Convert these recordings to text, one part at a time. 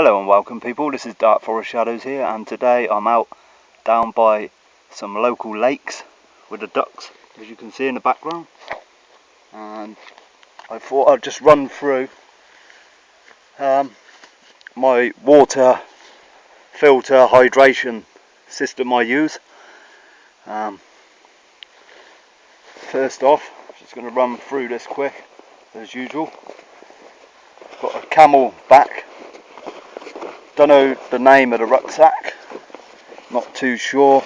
Hello and welcome people, this is Dark Forest Shadows here, and today I'm out down by some local lakes with the ducks, as you can see in the background. And I thought I'd just run through my water filter hydration system I use. First off, just going to run through this quick as usual. Got a Camelbak. Don't know the name of the rucksack, not too sure.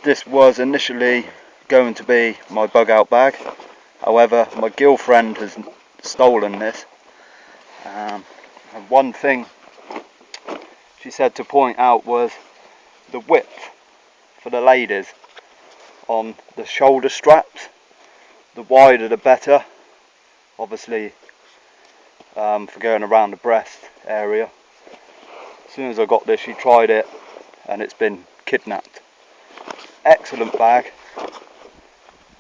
This was initially going to be my bug out bag, however my girlfriend has stolen this. And one thing she said to point out was the width for the ladies on the shoulder straps. The wider the better, obviously for going around the breast area. As soon as I got this, she tried it and it's been kidnapped. Excellent bag.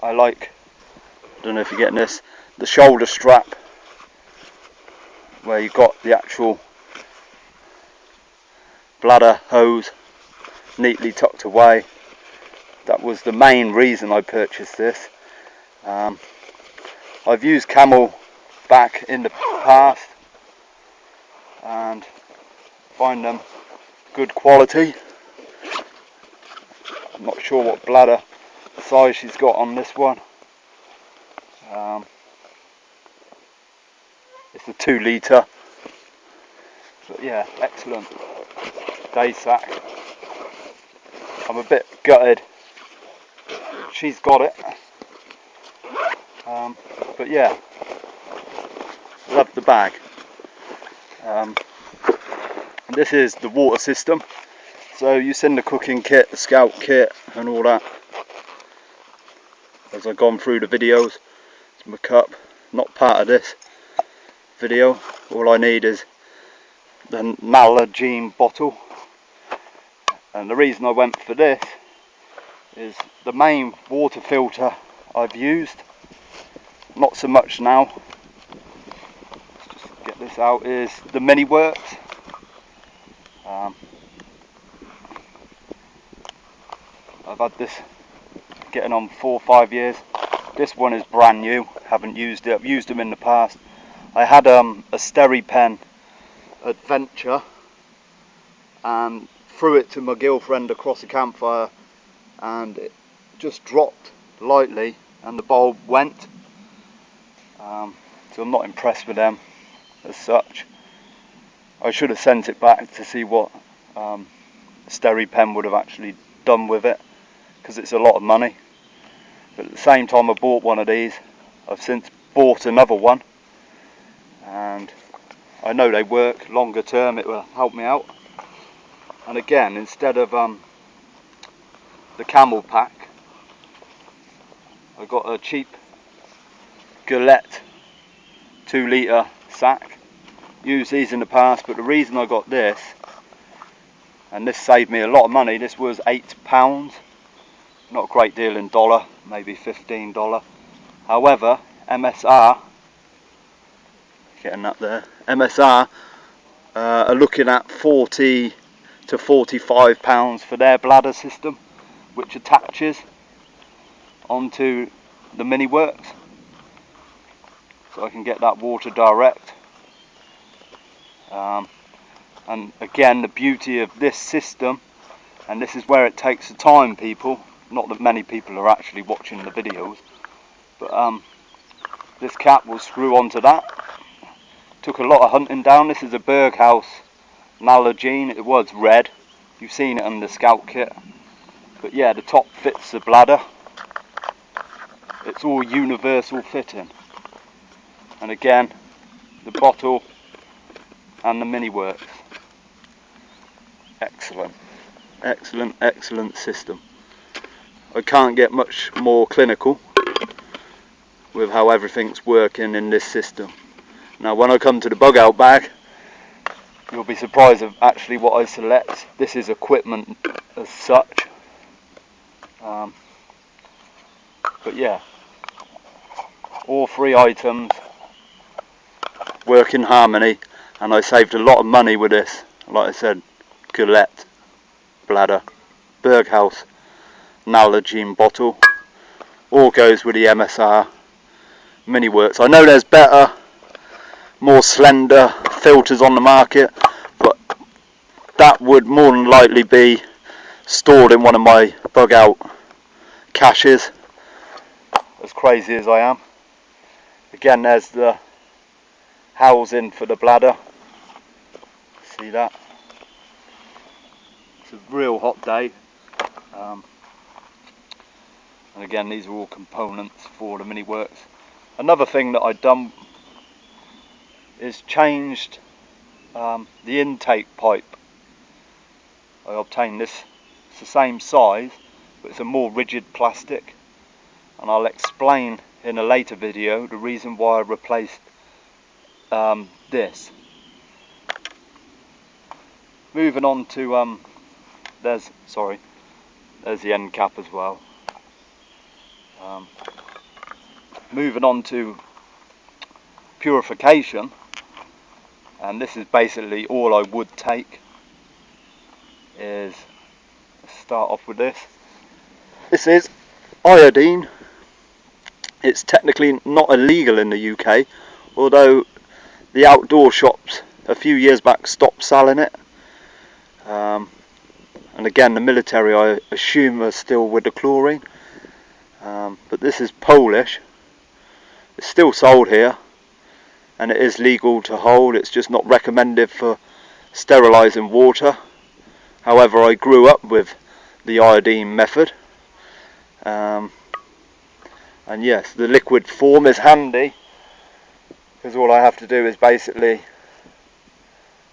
I like, don't know if you're getting this, the shoulder strap where you've got the actual bladder hose neatly tucked away. That was the main reason I purchased this. I've used Camelbak in the past and find them good quality. I'm not sure what bladder size she's got on this one. It's a 2 litre, but yeah, excellent day sack. I'm a bit gutted she's got it, but yeah, love the bag. This is the water system, so you send the cooking kit, the scout kit and all that as I've gone through the videos. It's my cup, not part of this video. All I need is the Iodine bottle, and the reason I went for this is the main water filter I've used, not so much now, let's just get this out, is the Mini Works. I've had this getting on 4 or 5 years. This one is brand new, haven't used it. I've used them in the past. I had a SteriPEN adventure and threw it to my girlfriend across a campfire, and it just dropped lightly and the bulb went. So I'm not impressed with them as such. I should have sent it back to see what SteriPEN would have actually done with it, because it's a lot of money. But at the same time I bought one of these, I've since bought another one, and I know they work longer term, it will help me out. And again, instead of the Camelbak, I got a cheap Gillette 2 litre sack. Used these in the past, but the reason I got this, and this saved me a lot of money, this was £8, not a great deal in dollar, maybe $15. However, MSR, getting that there, MSR are looking at £40 to £45 for their bladder system, which attaches onto the Mini Works, so I can get that water direct. And again, the beauty of this system, and this is where it takes the time, people, not that many people are actually watching the videos, but this cap will screw onto that. Took a lot of hunting down. This is a Berghaus Iodine. It was red, you've seen it on the scout kit, but yeah, the top fits the bladder. It's all universal fitting, and again the bottle and the Mini Works. Excellent, excellent, excellent system. I can't get much more clinical with how everything's working in this system. Now when I come to the bug out bag, you'll be surprised of actually what I select. This is equipment as such, but yeah, all 3 items work in harmony. and I saved a lot of money with this. Like I said, Gillette, Bladder, Berghaus, Nalgene bottle, all goes with the MSR Mini Works. I know there's better, more slender filters on the market, but that would more than likely be stored in one of my bug out caches, as crazy as I am. Again, there's the housing for the bladder. See that? It's a real hot day. And again, these are all components for the Mini Works. Another thing that I've done is changed the intake pipe. I obtained this, it's the same size, but it's a more rigid plastic, and I'll explain in a later video the reason why I replaced this. Moving on to there's the end cap as well. Moving on to purification, and this is basically all I would take. Let's start off with this. This is iodine. It's technically not illegal in the UK, although the outdoor shops a few years back stopped selling it. And again, the military, I assume, are still with the chlorine. But this is Polish. It's still sold here, and it is legal to hold. It's just not recommended for sterilising water. However, I grew up with the iodine method, and yes, the liquid form is handy, because all I have to do is basically,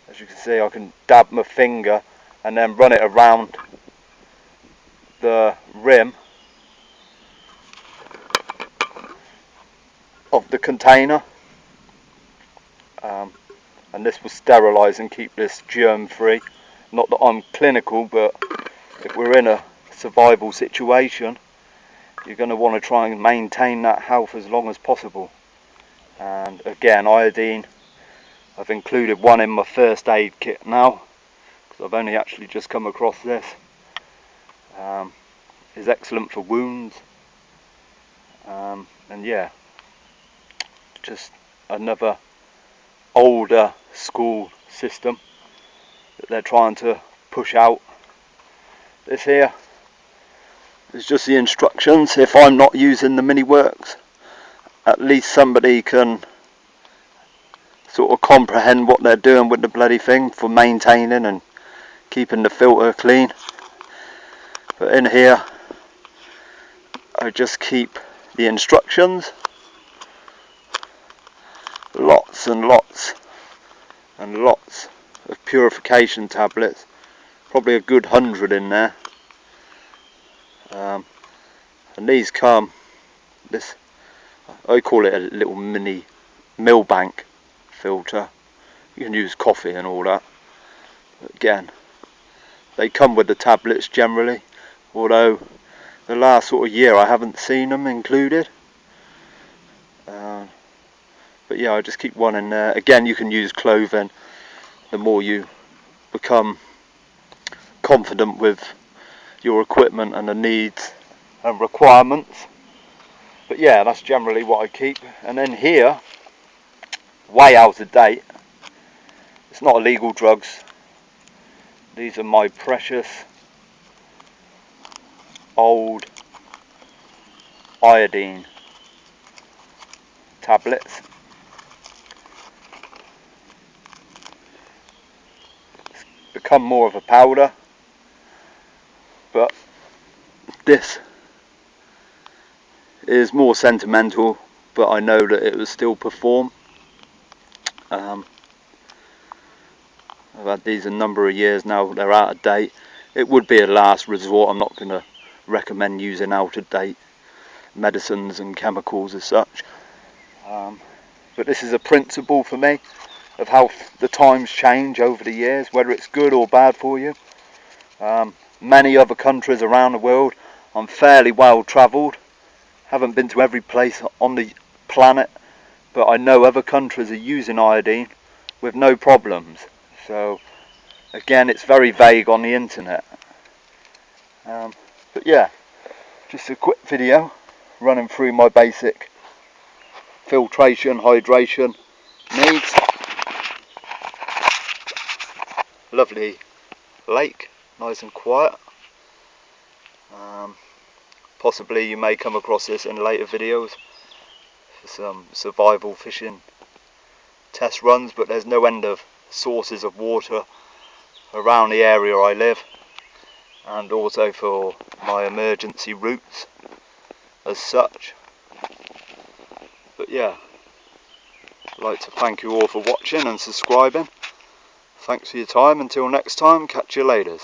as you can see, I can dab my finger and then run it around the rim of the container, and this will sterilise and keep this germ free. Not that I'm clinical, but if we're in a survival situation, you're going to want to try and maintain that health as long as possible. And again, iodine, I've included one in my first aid kit now, because I've only actually just come across this. Is excellent for wounds, and yeah, just another older school system that they're trying to push out. This here is just the instructions. If I'm not using the Mini Works, at least somebody can sort of comprehend what they're doing with the bloody thing for maintaining and keeping the filter clean. But in here, I just keep the instructions. Lots and lots and lots of purification tablets, probably a good 100 in there. And these come, this, I call it a little mini Camelbak filter. You can use coffee and all that. But again, they come with the tablets generally, although the last sort of year I haven't seen them included. But yeah, I just keep one in there. Again, you can use clothing. The more you become confident with your equipment and the needs and requirements. But yeah, that's generally what I keep. And then here, way out of date, it's not illegal drugs. These are my precious old iodine tablets. It's become more of a powder, but this is more sentimental, but I know that it will still perform. I've had these a number of years now. They're out of date. It would be a last resort. I'm not going to recommend using out of date medicines and chemicals as such, but this is a principle for me of how the times change over the years, whether it's good or bad for you. Many other countries around the world, I'm fairly well travelled, haven't been to every place on the planet, but I know other countries are using iodine with no problems. So again, it's very vague on the internet. But yeah, just a quick video running through my basic filtration, hydration needs. Lovely lake, nice and quiet. Possibly you may come across this in later videos for some survival fishing test runs, but there's no end of sources of water around the area I live, and also for my emergency routes as such. But yeah, I'd like to thank you all for watching and subscribing. Thanks for your time. Until next time, catch you later.